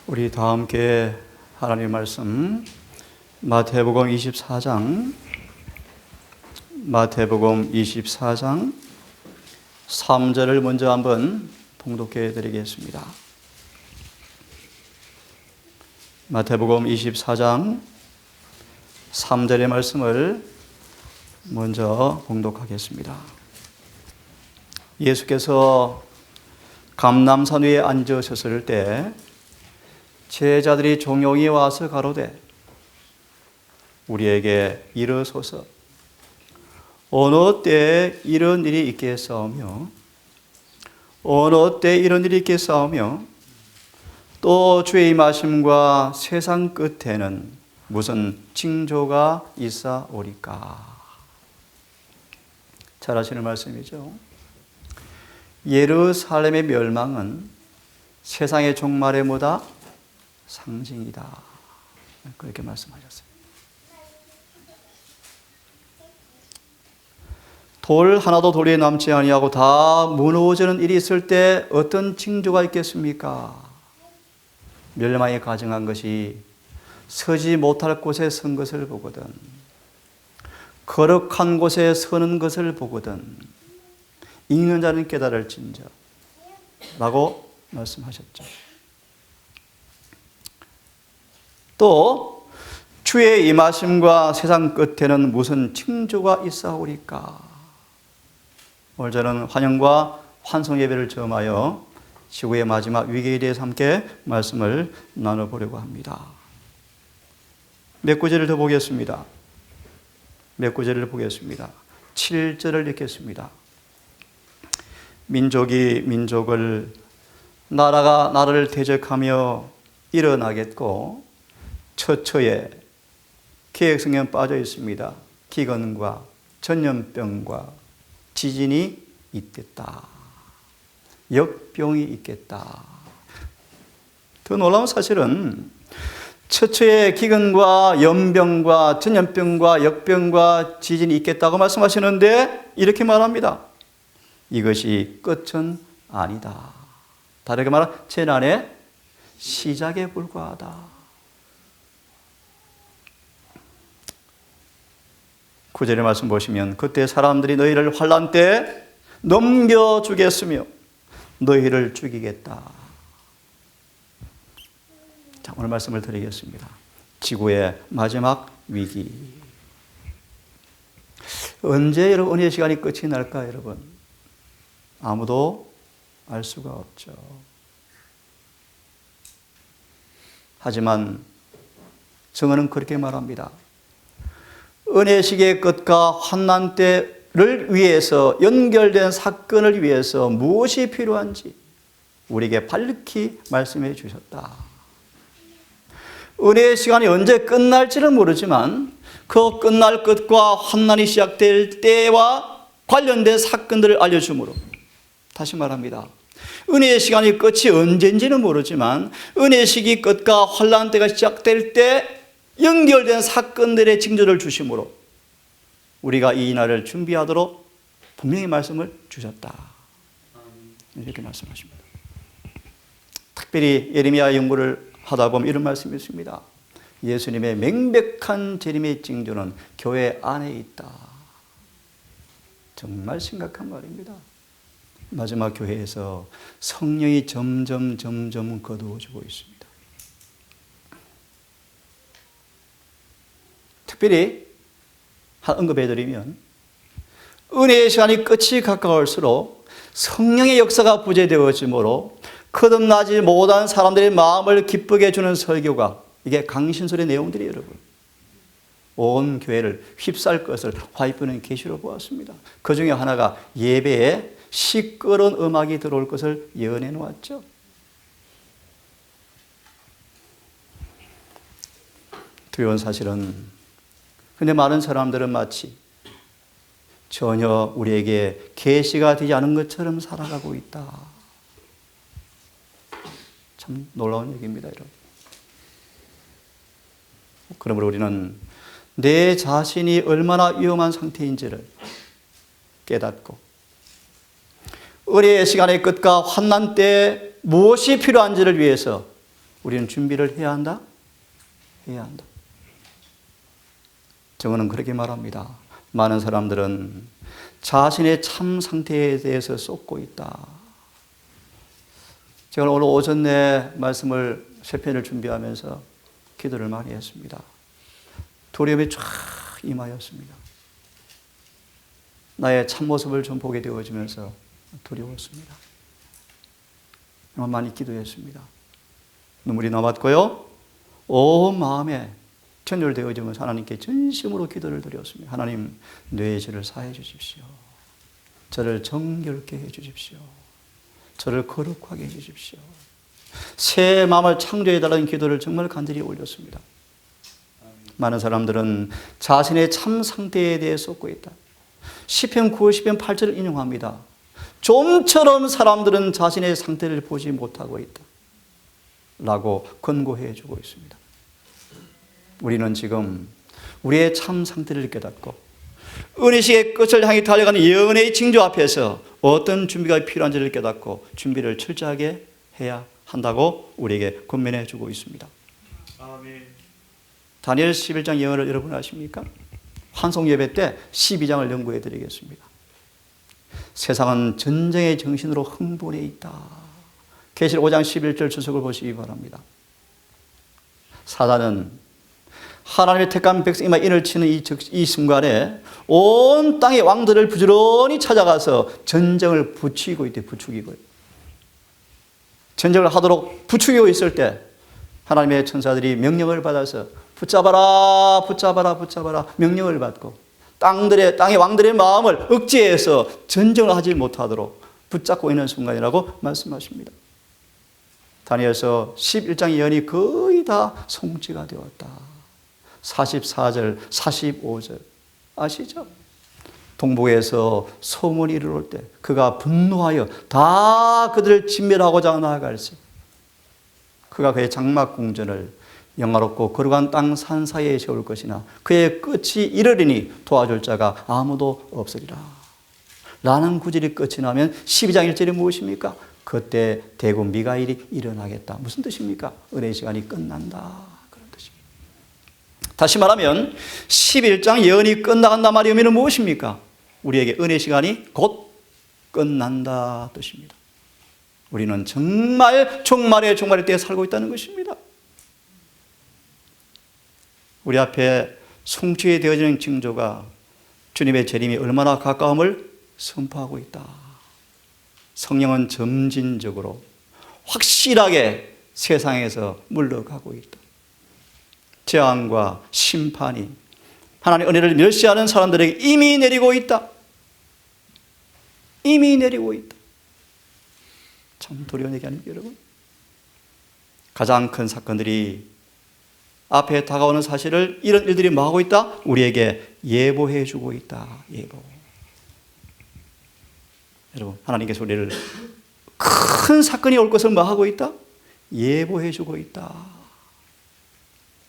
우리 다 함께 하나님의 말씀 마태복음 24장 3절을 먼저 한번 봉독해 드리겠습니다. 마태복음 24장 3절의 말씀을 먼저 봉독하겠습니다. 예수께서 감람산 위에 앉으셨을 때 제자들이 종용이 와서 가로되 우리에게 이르소서 어느 때에 이런 일이 있겠사오며 어느 때에 이런 일이 있겠사오며 또 주의 임하심과 세상 끝에는 무슨 징조가 있사오리까. 잘 아시는 말씀이죠. 예루살렘의 멸망은 세상의 종말의 뭐다? 상징이다. 그렇게 말씀하셨어요. 돌 하나도 돌 위에 남지 아니하고 다 무너지는 일이 있을 때 어떤 징조가 있겠습니까? 멸망이 가증한 것이 서지 못할 곳에 선 것을 보거든, 거룩한 곳에 서는 것을 보거든 읽는 자는 깨달을진저 라고 말씀하셨죠. 또 주의 임하심과 세상 끝에는 무슨 징조가 있사오리까. 오늘 저는 환영과 환송 예배를 점하여 지구의 마지막 위기에 대해서 함께 말씀을 나눠보려고 합니다. 몇 구절을 더 보겠습니다. 몇 구절을 보겠습니다. 7절을 읽겠습니다. 민족이 민족을, 나라가 나라를 대적하며 일어나겠고 처처에 계획성경 빠져 있습니다. 기근과 전염병과 지진이 있겠다. 역병이 있겠다. 더 놀라운 사실은 처처에 기근과 연병과 전염병과 역병과 지진이 있겠다고 말씀하시는데 이렇게 말합니다. 이것이 끝은 아니다. 다르게 말하면 재난의 시작에 불과하다. 9절의 말씀 보시면 그때 사람들이 너희를 환난 때 넘겨주겠으며 너희를 죽이겠다. 자, 오늘 말씀을 드리겠습니다. 지구의 마지막 위기. 언제 여러분 은혜의 시간이 끝이 날까 여러분? 아무도 알 수가 없죠. 하지만 성경은 그렇게 말합니다. 은혜의 시기의 끝과 환난 때를 위해서 연결된 사건을 위해서 무엇이 필요한지 우리에게 밝히 말씀해 주셨다. 은혜의 시간이 언제 끝날지는 모르지만 그 끝날 것과 환난이 시작될 때와 관련된 사건들을 알려주므로, 다시 말합니다. 은혜의 시간이 끝이 언제인지는 모르지만 은혜의 시기 끝과 환난 때가 시작될 때 연결된 사건들의 징조를 주심으로 우리가 이 날을 준비하도록 분명히 말씀을 주셨다. 이렇게 말씀하십니다. 특별히 예레미야 연구를 하다 보면 이런 말씀이 있습니다. 예수님의 명백한 재림의 징조는 교회 안에 있다. 정말 심각한 말입니다. 마지막 교회에서 성령이 점점 거두어지고 있습니다. 특별히 언급해드리면 은혜의 시간이 끝이 가까울수록 성령의 역사가 부재되어지므로 거듭나지 못한 사람들의 마음을 기쁘게 해주는 설교가, 이게 강신술의 내용들이 여러분 온 교회를 휩쌀 것을 화이프는 계시로 보았습니다. 그 중에 하나가 예배에 시끄러운 음악이 들어올 것을 예언해 놓았죠. 두려운 사실은, 근데 많은 사람들은 마치 전혀 우리에게 계시가 되지 않은 것처럼 살아가고 있다. 참 놀라운 얘기입니다, 여러분. 그러므로 우리는 내 자신이 얼마나 위험한 상태인지를 깨닫고 은혜의 시간의 끝과 환난 때 무엇이 필요한지를 위해서 우리는 준비를 해야 한다? 해야 한다. 저는 그렇게 말합니다. 많은 사람들은 자신의 참 상태에 대해서 쏟고 있다. 제가 오늘 오전 내 말씀을 세 편을 준비하면서 기도를 많이 했습니다. 두려움이 쫙 임하였습니다. 나의 참모습을 좀 보게 되어지면서 두려웠습니다. 많이 기도했습니다. 눈물이 나왔고요. 온 마음에 전율되어지면서 하나님께 진심으로 기도를 드렸습니다. 하나님, 뇌의 죄를 사해 주십시오. 저를 정결케 해 주십시오. 저를 거룩하게 해 주십시오. 새 마음을 창조해 달라는 기도를 정말 간절히 올렸습니다. 많은 사람들은 자신의 참 상태에 대해 쏟고 있다. 시편 90편 8절을 인용합니다. 좀처럼 사람들은 자신의 상태를 보지 못하고 있다 라고 권고해 주고 있습니다. 우리는 지금 우리의 참 상태를 깨닫고 은혜식의 끝을 향해 달려가는 영혼의 징조 앞에서 어떤 준비가 필요한지를 깨닫고 준비를 철저하게 해야 한다고 우리에게 권면해 주고 있습니다. 아멘. 다니엘 11장 예언을 여러분 아십니까? 환송 예배 때 12장을 연구해 드리겠습니다. 세상은 전쟁의 정신으로 흥분해 있다. 계시록 5장 11절 주석을 보시기 바랍니다. 사단은 하나님의 택한 백성이 인을 치는 이 순간에 온 땅의 왕들을 부지런히 찾아가서 전쟁을 부추기고 있대. 부추기고요. 전쟁을 하도록 부추기고 있을 때 하나님의 천사들이 명령을 받아서 붙잡아라, 붙잡아라, 붙잡아라 명령을 받고 땅의 왕들의 마음을 억제해서 전쟁을 하지 못하도록 붙잡고 있는 순간이라고 말씀하십니다. 다니엘서 11장 예언이 거의 다 성취가 되었다. 44절, 45절 아시죠? 동북에서 소문이 이르러올 때 그가 분노하여 다 그들을 진멸하고자 나아갈세. 그가 그의 장막 궁전을 영화롭고 거룩한 땅 산 사이에 세울 것이나 그의 끝이 이르리니 도와줄 자가 아무도 없으리라 라는 구절이 끝이 나면 12장 1절이 무엇입니까? 그때 대군 미가엘이 일어나겠다. 무슨 뜻입니까? 은혜의 시간이 끝난다. 그런 뜻입니다. 다시 말하면 11장 예언이 끝나간다 말의 의미는 무엇입니까? 우리에게 은혜의 시간이 곧 끝난다 뜻입니다. 우리는 정말 종말의 때에 살고 있다는 것입니다. 우리 앞에 성취에 되어지는 징조가 주님의 재림이 얼마나 가까움을 선포하고 있다. 성령은 점진적으로 확실하게 세상에서 물러가고 있다. 재앙과 심판이 하나님의 은혜를 멸시하는 사람들에게 이미 내리고 있다. 이미 내리고 있다. 참 두려운 얘기 아닙니까, 여러분? 가장 큰 사건들이 앞에 다가오는 사실을 이런 일들이 뭐하고 있다? 우리에게 예보해 주고 있다. 예보. 여러분, 하나님께서 우리를 큰 사건이 올 것을 뭐하고 있다? 예보해 주고 있다.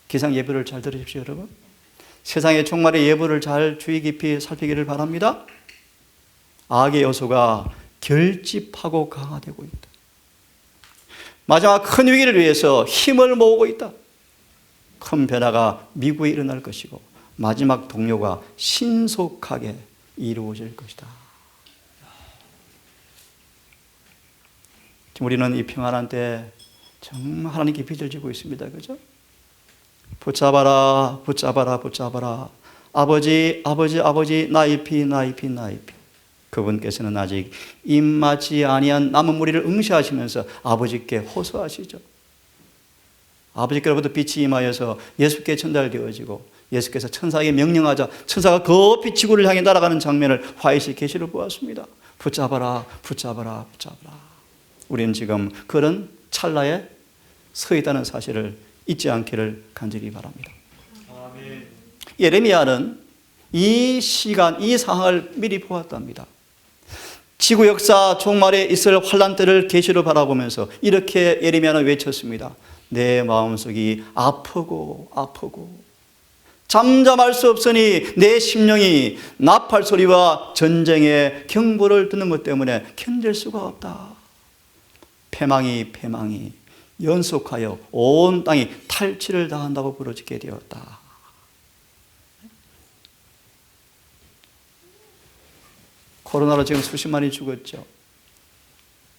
기상 예보를 잘 들으십시오, 여러분. 세상의 종말의 예보를 잘 주의 깊이 살피기를 바랍니다. 악의 요소가 결집하고 강화되고 있다. 마지막 큰 위기를 위해서 힘을 모으고 있다. 큰 변화가 미국에 일어날 것이고 마지막 동료가 신속하게 이루어질 것이다. 지금 우리는 이 평안한 때 정말 하나님께 빚을 지고 있습니다. 그죠? 붙잡아라, 붙잡아라, 붙잡아라. 아버지, 아버지, 아버지, 나이피, 나이피, 나이피. 그분께서는 아직 입맞지 아니한 남은 무리를 응시하시면서 아버지께 호소하시죠. 아버지께로부터 빛이 임하여서 예수께 전달되어지고 예수께서 천사에게 명령하자 천사가 급히 지구를 향해 날아가는 장면을 화이시 계시를 보았습니다. 붙잡아라, 붙잡아라, 붙잡아라. 우리는 지금 그런 찰나에 서 있다는 사실을 잊지 않기를 간절히 바랍니다. 아멘. 예레미야는 이 시간, 이 상황을 미리 보았답니다. 지구 역사 종말에 있을 환난 때를 계시로 바라보면서 이렇게 예레미야는 외쳤습니다. 내 마음속이 아프고 아프고 잠잠할 수 없으니 내 심령이 나팔 소리와 전쟁의 경보를 듣는 것 때문에 견딜 수가 없다. 패망이 연속하여 온 땅이 탈취를 당한다고 부르짖게 되었다. 코로나로 지금 수십만이 죽었죠.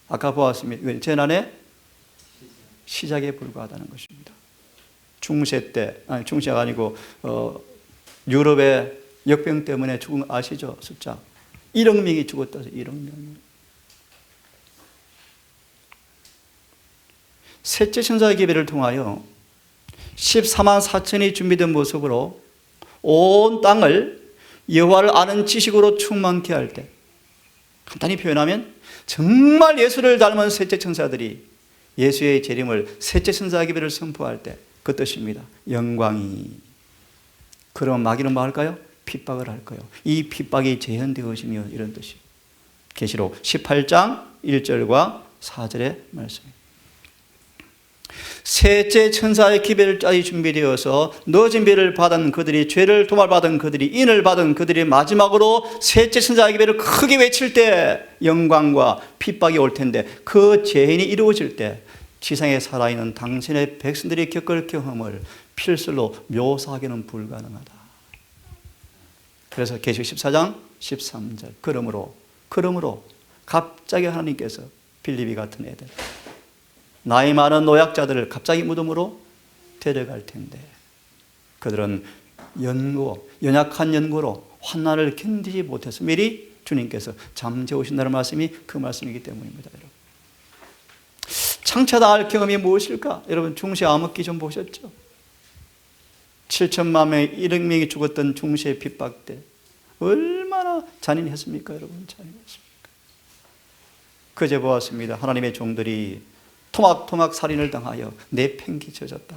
아까 보았습니다. 재난의 시작에 불과하다는 것입니다. 중세 때, 아니 중세가 아니고 유럽의 역병 때문에 죽은 거 아시죠? 숫자 1억 명이 죽었다. 1억 명. 셋째 천사의 기별을 통하여 14만 4천이 준비된 모습으로 온 땅을 여호와를 아는 지식으로 충만케 할 때, 간단히 표현하면 정말 예수를 닮은 셋째 천사들이 예수의 재림을 셋째 천사의 기별을 선포할 때 그 뜻입니다. 영광이. 그럼 마귀는 뭐 할까요? 핍박을 할 거예요. 이 핍박이 재현되어지며 이런 뜻이에요. 계시록 18장 1절과 4절의 말씀입니다. 셋째 천사의 기별자리 준비되어서 늦은 비를 받은 그들이, 죄를 도말받은 그들이, 인을 받은 그들이 마지막으로 셋째 천사의 기별을 크게 외칠 때 영광과 핍박이 올 텐데, 그 재현이 이루어질 때 지상에 살아있는 당신의 백성들이 겪을 경험을 필설로 묘사하기는 불가능하다. 그래서 계시록 14장 13절 그러므로 갑자기 하나님께서 빌립이 같은 애들, 나이 많은 노약자들을 갑자기 무덤으로 데려갈 텐데 그들은 연약한 연고로 환난을 견디지 못해서 미리 주님께서 잠재우신다는 말씀이 그 말씀이기 때문입니다. 여러분, 창차당할 경험이 무엇일까? 여러분, 중세 암흑기 좀 보셨죠? 7천만 명, 1억 명이 죽었던 중세 핍박 때 얼마나 잔인했습니까? 여러분, 잔인했습니까? 그제 보았습니다. 하나님의 종들이 토막토막 살인을 당하여 내팽개쳐졌다.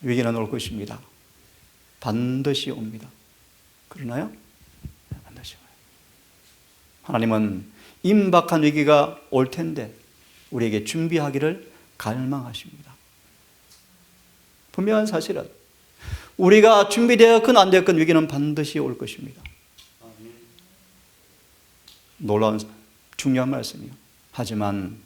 위기는 올 것입니다. 반드시 옵니다. 그러나요? 네, 반드시 와요. 하나님은 임박한 위기가 올 텐데 우리에게 준비하기를 갈망하십니다. 분명한 사실은 우리가 준비되었건 안 되었건 위기는 반드시 올 것입니다. 놀라운 중요한 말씀이요. 하지만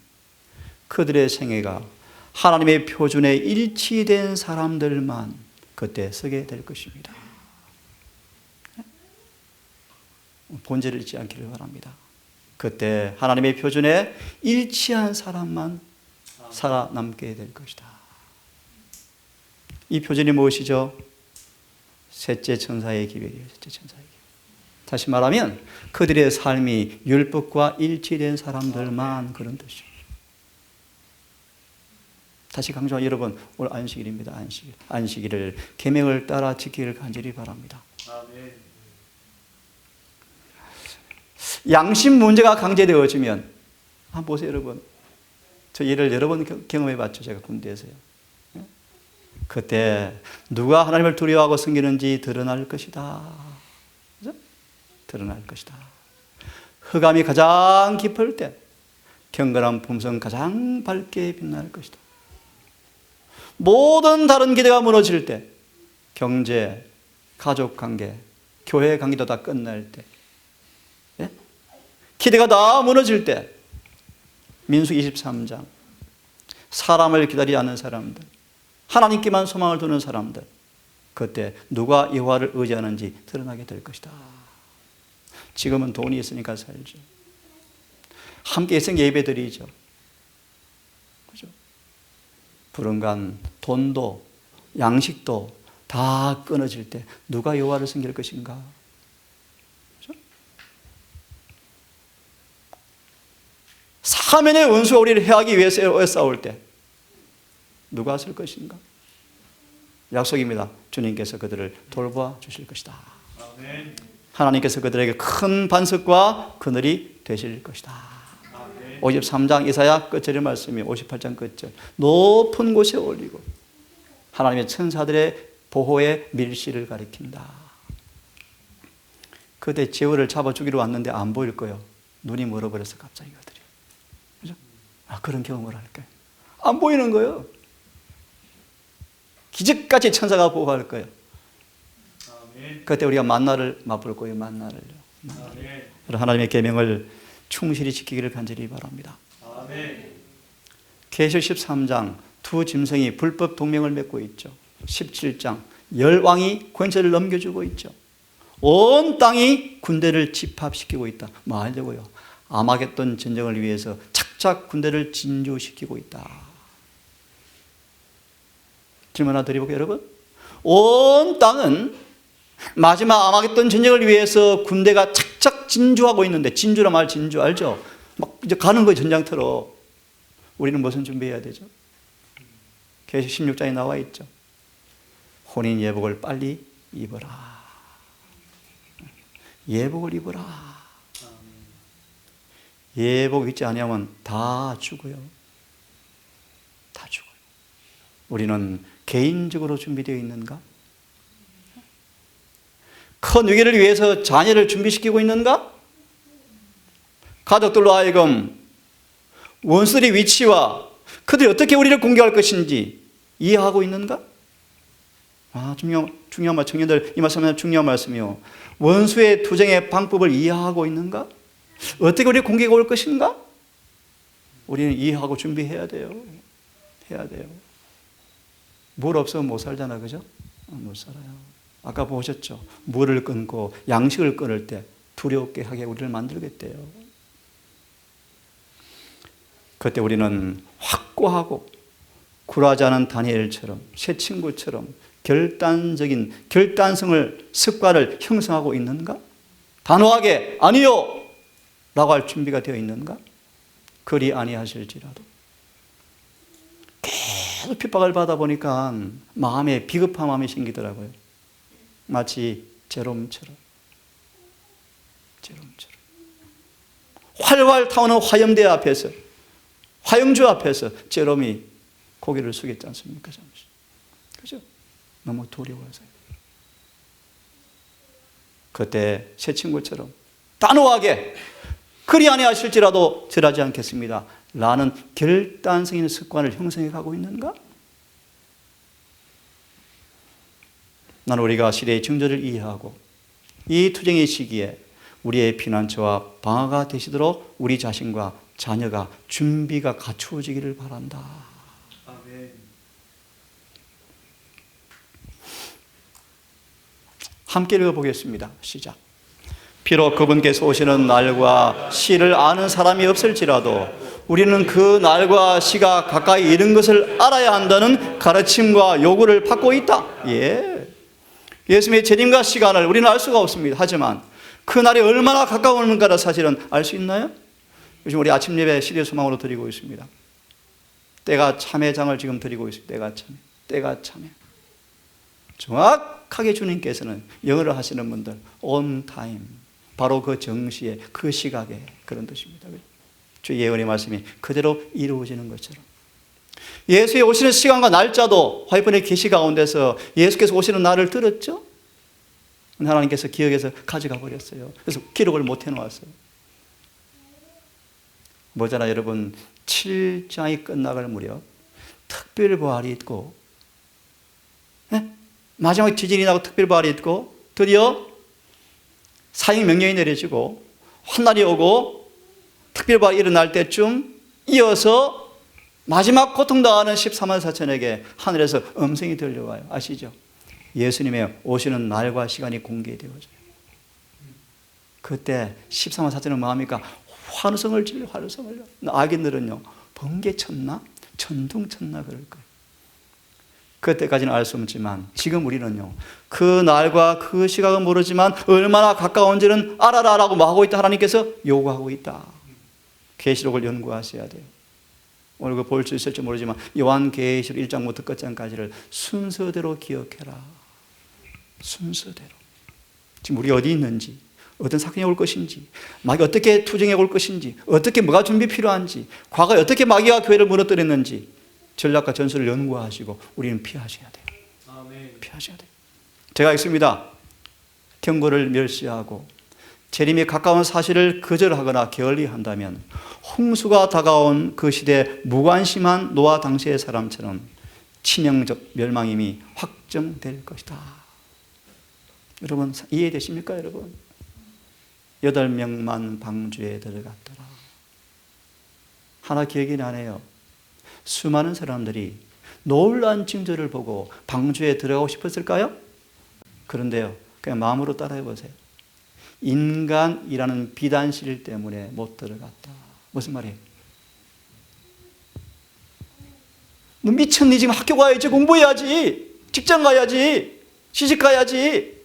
그들의 생애가 하나님의 표준에 일치된 사람들만 그때 서게 될 것입니다. 본질을 잊지 않기를 바랍니다. 그때 하나님의 표준에 일치한 사람만 살아남게 될 것이다. 이 표준이 무엇이죠? 셋째 천사의 기별이에요. 셋째 천사의 기별. 다시 말하면 그들의 삶이 율법과 일치된 사람들만 그런 뜻이에요. 다시 강조하면 여러분, 오늘 안식일입니다. 안식일을 계명을 따라 지키기를 간절히 바랍니다. 양심 문제가 강제되어지면, 한번 보세요 여러분. 저 일을 여러 번 경험해 봤죠. 제가 군대에서요. 그때 누가 하나님을 두려워하고 섬기는지 드러날 것이다. 그죠? 드러날 것이다. 흑암이 가장 깊을 때 경건한 품성 가장 밝게 빛날 것이다. 모든 다른 기대가 무너질 때, 경제, 가족 관계, 교회 관계도 다 끝날 때, 예? 기대가 다 무너질 때, 민수기 23장, 사람을 기다리지 않는 사람들, 하나님께만 소망을 두는 사람들, 그때 누가 여호와를 의지하는지 드러나게 될 것이다. 지금은 돈이 있으니까 살죠. 함께 있으면 예배드리죠. 그죠? 불은간 돈도 양식도 다 끊어질 때 누가 여호와를 섬길 것인가? 그죠? 사면의 원수가 우리를 해하기 위해서 싸울 때 누가 쓸 것인가? 약속입니다. 주님께서 그들을 돌보아 주실 것이다. 아멘. 하나님께서 그들에게 큰 반석과 그늘이 되실 것이다. 아멘. 53장 이사야 끝절의 말씀이 58장 끝절. 높은 곳에 올리고 하나님의 천사들의 보호의 밀실을 가리킨다. 그때 제후를 잡아 죽이러 왔는데 안 보일 거예요. 눈이 멀어버려서 갑자기 그들이. 그죠? 그런 경험을 할까요? 안 보이는 거예요. 기적같이 천사가 보호할 거예요. 그때 우리가 만나를 맛볼 거예요. 만나를요. 하나님의 계명을 충실히 지키기를 간절히 바랍니다. 계시록 13장 두 짐승이 불법 동맹을 맺고 있죠. 17장 열왕이 권세를 넘겨주고 있죠. 온 땅이 군대를 집합시키고 있다. 뭐 하려고요? 아마겟돈 전쟁을 위해서 착착 군대를 진주시키고 있다. 질문 하나 드려볼게요, 여러분. 온 땅은 마지막 아마겟돈 전쟁을 위해서 군대가 착착 진주하고 있는데, 진주라 말 진주 알죠? 막 이제 가는 거예요, 전장터로. 우리는 무슨 준비해야 되죠? 계시록 16장에 나와 있죠. 혼인 예복을 빨리 입어라. 예복을 입어라. 예복 입지 아니하면 다 죽어요. 다 죽어요. 우리는 개인적으로 준비되어 있는가? 큰 위기를 위해서 자녀를 준비시키고 있는가? 가족들로 하여금 원수들의 위치와 그들이 어떻게 우리를 공격할 것인지 이해하고 있는가? 중요한 말, 청년들, 이 말씀은 중요한 말씀이요. 원수의 투쟁의 방법을 이해하고 있는가? 어떻게 우리 공격이 올 것인가? 우리는 이해하고 준비해야 돼요. 해야 돼요. 물 없으면 못 살잖아, 그죠? 못 살아요. 아까 보셨죠? 물을 끊고 양식을 끊을 때 두렵게 하게 우리를 만들겠대요. 그때 우리는 확고하고 굴하지 않은 다니엘처럼, 새 친구처럼 결단성을, 습관을 형성하고 있는가? 단호하게 아니요! 라고 할 준비가 되어 있는가? 그리 아니하실지라도. 계속 핍박을 받아 보니까 마음에 비겁한 마음이 생기더라고요. 마치 제롬처럼. 활활 타오는 화염대 앞에서, 화영주 앞에서 제롬이 고개를 숙였지 않습니까? 잠시. 그죠? 너무 두려워서요. 그때 새 친구처럼 단호하게 그리 아니하실지라도 절하지 않겠습니다. 라는 결단성 있는 습관을 형성해 가고 있는가? 나는 우리가 시대의 징조를 이해하고 이 투쟁의 시기에 우리의 피난처와 방어가 되시도록 우리 자신과 자녀가 준비가 갖추어지기를 바란다. 아멘. 함께 읽어보겠습니다. 시작. 비록 그분께서 오시는 날과 시를 아는 사람이 없을지라도 우리는 그 날과 시가 가까이 이른 것을 알아야 한다는 가르침과 요구를 받고 있다. 예수님의 재림과 시간을 우리는 알 수가 없습니다. 하지만 그 날이 얼마나 가까우는가를 사실은 알 수 있나요? 요즘 우리 아침 예배 시대 소망으로 드리고 있습니다. 때가 참회장을 지금 드리고 있습니다. 때가 참회. 정확하게 주님께서는 영어를 하시는 분들 on time, 바로 그 정시에, 그 시각에, 그런 뜻입니다. 주의 예언의 말씀이 그대로 이루어지는 것처럼 예수의 오시는 시간과 날짜도 화이번의 계시 가운데서 예수께서 오시는 날을 들었죠? 하나님께서 기억해서 가져가 버렸어요. 그래서 기록을 못 해놓았어요. 뭐잖아 여러분, 7장이 끝나갈 무렵 특별부활이 있고, 마지막 지진이 나고 특별부활이 있고, 드디어 사형 명령이 내려지고 환난이 오고 특별부활이 일어날 때쯤 이어서 마지막 고통당하는 14만 4천에게 하늘에서 음성이 들려와요. 아시죠? 예수님의 오시는 날과 시간이 공개되어져요. 그때 14만 4천은 뭐합니까? 환성을 질러, 환성을. 악인들은요, 번개 쳤나? 천둥 쳤나 그럴 거예요. 그때까지는 알 수 없지만 지금 우리는요, 그 날과 그 시각은 모르지만 얼마나 가까운지는 알아라라고 하고 있다. 하나님께서 요구하고 있다. 계시록을 연구하셔야 돼요. 오늘 그 볼 수 있을지 모르지만 요한계시록 1장부터 끝장까지를 순서대로 기억해라. 순서대로. 지금 우리 어디 있는지, 어떤 사건이 올 것인지, 마귀가 어떻게 투쟁해 올 것인지, 어떻게 뭐가 준비 필요한지, 과거에 어떻게 마귀가 교회를 무너뜨렸는지 전략과 전술을 연구하시고 우리는 피하셔야 돼요. 아멘. 피하셔야 돼요. 제가 있습니다. 경고를 멸시하고 재림이 가까운 사실을 거절하거나 게을리한다면 홍수가 다가온 그 시대에 무관심한 노아 당시의 사람처럼 치명적 멸망임이 확정될 것이다. 여러분 이해되십니까, 여러분? 8명만 방주에 들어갔더라. 하나 기억이 나네요. 수많은 사람들이 놀라운 징조를 보고 방주에 들어가고 싶었을까요? 그런데요, 그냥 마음으로 따라해 보세요. 인간이라는 비단실 때문에 못 들어갔다. 무슨 말이에요? 너 미쳤니? 지금 학교 가야지, 공부해야지, 직장 가야지, 시집 가야지.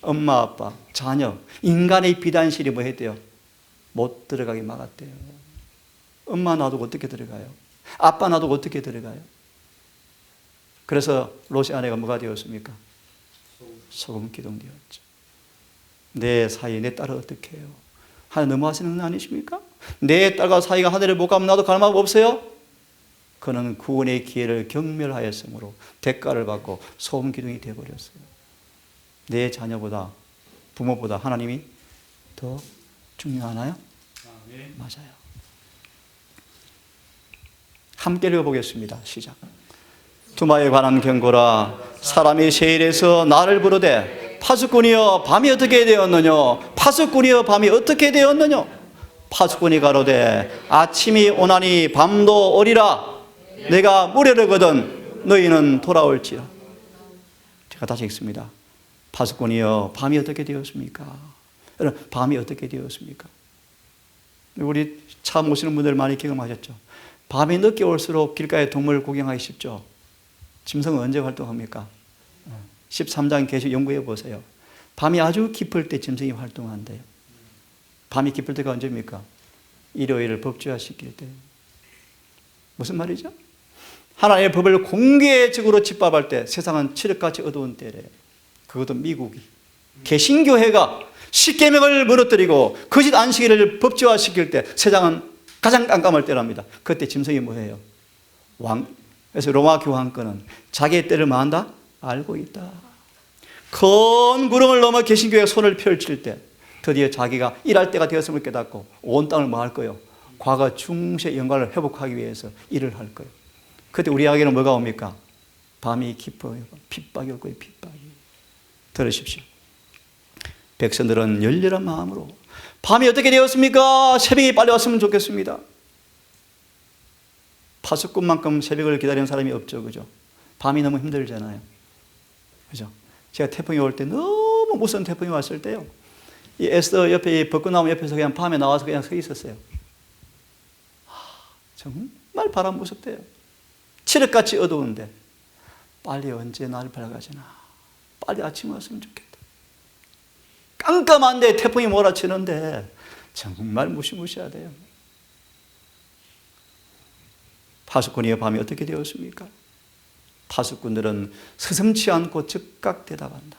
엄마, 아빠, 자녀, 인간의 비단실이 뭐 했대요? 못 들어가게 막았대요. 엄마 놔두고 어떻게 들어가요? 아빠 놔두고 어떻게 들어가요? 그래서 롯의 아내가 뭐가 되었습니까? 소금 기둥 되었죠. 내 사이, 내 딸을 어떻게 해요? 하나님 너무하시는 건 아니십니까? 내 딸과 사이가 하늘에 못 가면 나도 갈 마음 없어요? 그는 구원의 기회를 경멸하였으므로 대가를 받고 소금 기둥이 되어버렸어요. 내 자녀보다, 부모보다 하나님이 더 중요하나요? 네. 맞아요. 함께 읽어보겠습니다. 시작. 두마에 관한 경고라. 사람이 세일에서 나를 부르되 파수꾼이여 밤이 어떻게 되었느냐? 파수꾼이여 밤이 어떻게 되었느냐? 파수꾼이 가로되 아침이 오나니 밤도 오리라. 내가 무료르거든 너희는 돌아올지라. 제가 다시 읽습니다. 파수꾼이여 밤이 어떻게 되었습니까? 여러분, 밤이 어떻게 되었습니까? 우리 차 모시는 분들 많이 경험하셨죠? 밤이 늦게 올수록 길가에 동물 구경하기 쉽죠? 짐승은 언제 활동합니까? 13장 계시 연구해 보세요. 밤이 아주 깊을 때 짐승이 활동한대요. 밤이 깊을 때가 언제입니까? 일요일을 법주화시킬 때. 무슨 말이죠? 하나님의 법을 공개적으로 집밥할 때 세상은 칠흑같이 어두운 때래요. 그것도 미국이. 개신교회가 십계명을 무너뜨리고 거짓 안식일을 법제화시킬 때 세상은 가장 깜깜할 때랍니다. 그때 짐승이 뭐예요? 그래서 로마 교황권은 자기의 때를 뭐 한다? 알고 있다. 큰 구름을 넘어 개신교회가 손을 펼칠 때 드디어 자기가 일할 때가 되었음을 깨닫고 온 땅을 뭐 할 거예요? 과거 중세의 영광을 회복하기 위해서 일을 할 거예요. 그때 우리에게는 뭐가 옵니까? 밤이 깊어요. 핍박이 올 거예요. 핍박이. 들으십시오. 백성들은 열렬한 마음으로 밤이 어떻게 되었습니까? 새벽이 빨리 왔으면 좋겠습니다. 파수꾼만큼 새벽을 기다리는 사람이 없죠. 그죠? 밤이 너무 힘들잖아요. 그죠? 제가 태풍이 올 때 너무 무서운 태풍이 왔을 때요. 이 에스더 옆에 이 벚꽃나무 옆에서 그냥 밤에 나와서 그냥 서 있었어요. 정말 바람 무섭대요. 칠흑같이 어두운데 빨리 언제 날 밝아지나. 빨리 아침 왔으면 좋겠다. 깜깜한데 태풍이 몰아치는데 정말 무시무시하대요. 파수꾼의 밤이 어떻게 되었습니까? 파수꾼들은 서슴지 않고 즉각 대답한다.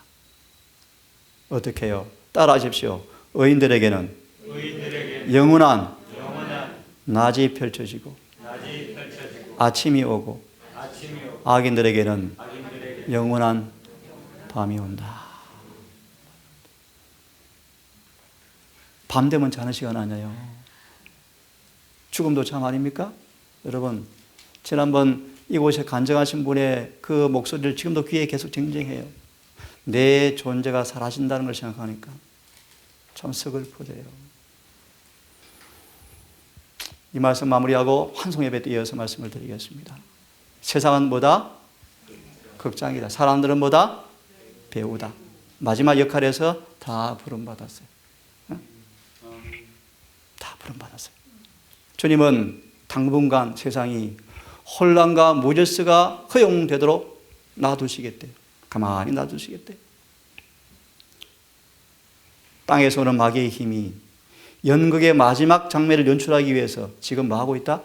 어떻게 해요? 따라하십시오. 의인들에게는 영원한 낮이 펼쳐지고 아침이 오고 악인들에게는 영원한 밤이 온다. 밤 되면 자는 시간 아니에요. 죽음도 참 아닙니까? 여러분, 지난번 이곳에 간증하신 분의 그 목소리를 지금도 귀에 계속 쟁쟁해요. 내 존재가 사라진다는 걸 생각하니까 참 서글프대요. 이 말씀 마무리하고 환송예배 때 이어서 말씀을 드리겠습니다. 세상은 뭐다? 극장이다. 사람들은 뭐다? 배우다. 마지막 역할에서 다 부름받았어요. 다 부름받았어요. 주님은 당분간 세상이 혼란과 무질서가 허용되도록 놔두시겠대요. 가만히 놔두시겠대요. 땅에서 오는 마귀의 힘이 연극의 마지막 장면을 연출하기 위해서 지금 뭐 하고 있다?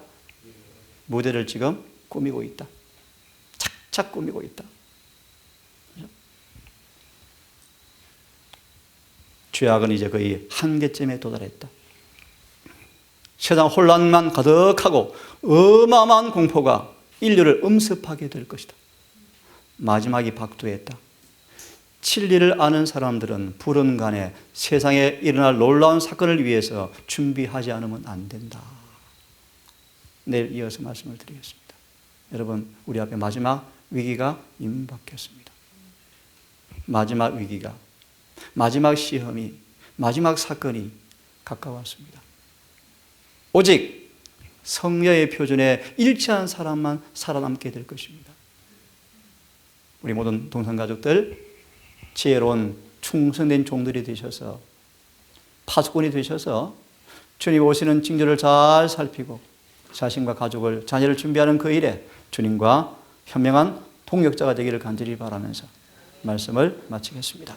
무대를 지금 꾸미고 있다. 착착 꾸미고 있다. 죄악은 이제 거의 한계점에 도달했다. 세상 혼란만 가득하고 어마어마한 공포가 인류를 엄습하게 될 것이다. 마지막이 박두했다. 진리를 아는 사람들은 불언간에 세상에 일어날 놀라운 사건을 위해서 준비하지 않으면 안 된다. 내일 이어서 말씀을 드리겠습니다. 여러분, 우리 앞에 마지막 위기가 임박했습니다. 마지막 위기가, 마지막 시험이, 마지막 사건이 가까웠습니다. 오직 성령의 표준에 일치한 사람만 살아남게 될 것입니다. 우리 모든 동성가족들 지혜로운 충성된 종들이 되셔서 파수꾼이 되셔서 주님 오시는 징조를 잘 살피고 자신과 가족을 자녀를 준비하는 그 일에 주님과 현명한 동역자가 되기를 간절히 바라면서 말씀을 마치겠습니다.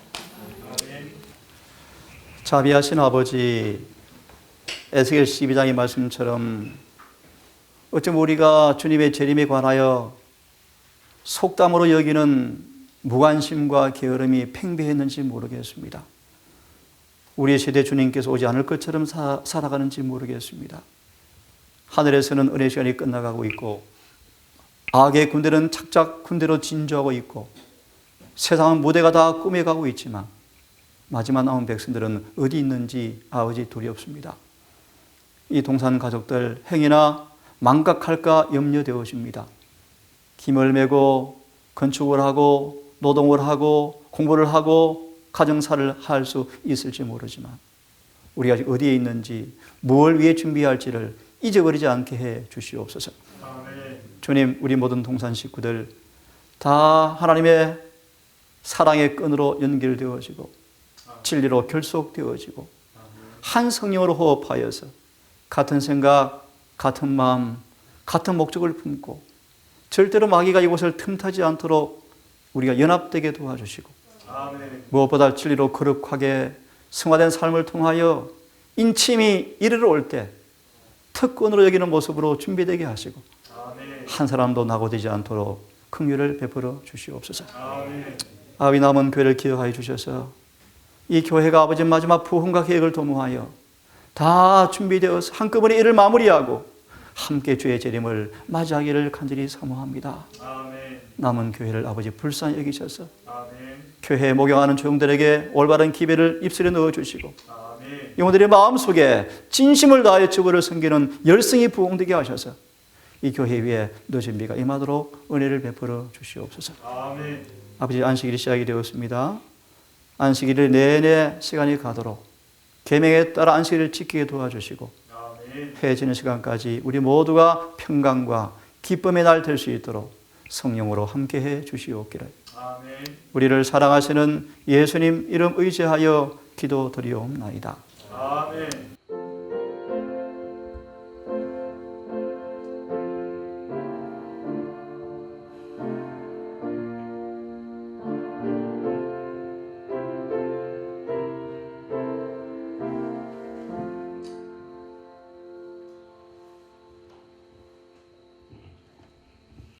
자비하신 아버지, 에스겔 12장의 말씀처럼 어쩌면 우리가 주님의 재림에 관하여 속담으로 여기는 무관심과 게으름이 팽배했는지 모르겠습니다. 우리의 세대 주님께서 오지 않을 것처럼 살아가는지 모르겠습니다. 하늘에서는 은혜 시간이 끝나가고 있고 악의 군대는 착착 군대로 진주하고 있고 세상은 무대가 다 꾸며가고 있지만 마지막 남은 백성들은 어디 있는지 아버지 두렵습니다. 이 동산 가족들 행여나 망각할까 염려되어집니다. 김을 메고 건축을 하고 노동을 하고 공부를 하고 가정사를 할 수 있을지 모르지만 우리가 어디에 있는지 무엇을 위해 준비할지를 잊어버리지 않게 해 주시옵소서. 아멘. 주님, 우리 모든 동산 식구들 다 하나님의 사랑의 끈으로 연결되어지고 진리로 결속되어지고 한 성령으로 호흡하여서 같은 생각, 같은 마음, 같은 목적을 품고 절대로 마귀가 이곳을 틈타지 않도록 우리가 연합되게 도와주시고 아멘. 무엇보다 진리로 거룩하게 승화된 삶을 통하여 인침이 이르러 올 때 특권으로 여기는 모습으로 준비되게 하시고 아멘. 한 사람도 낙오되지 않도록 긍휼을 베풀어 주시옵소서. 아멘. 아버지, 남은 교회를 기억하여 주셔서 이 교회가 아버지 마지막 부흥과 계획을 도모하여 다 준비되어서 한꺼번에 이를 마무리하고 함께 주의 재림을 맞이하기를 간절히 사모합니다. 아멘. 남은 교회를 아버지 불쌍히 여기셔서 아멘. 교회에 목용하는 종들에게 올바른 기회를 입술에 넣어주시고 아멘. 영혼들의 마음속에 진심을 다하여 주부를 섬기는 열성이 부흥되게 하셔서 이 교회 위에 늦은 비가 임하도록 은혜를 베풀어 주시옵소서. 아멘. 아버지, 안식일이 시작이 되었습니다. 안식일을 내내 시간이 가도록 계명에 따라 안식일을 지키게 도와주시고 해 지는 시간까지 우리 모두가 평강과 기쁨의 날 될 수 있도록 성령으로 함께해 주시옵기를 아멘. 우리를 사랑하시는 예수님 이름 의지하여 기도드리옵나이다. 아멘.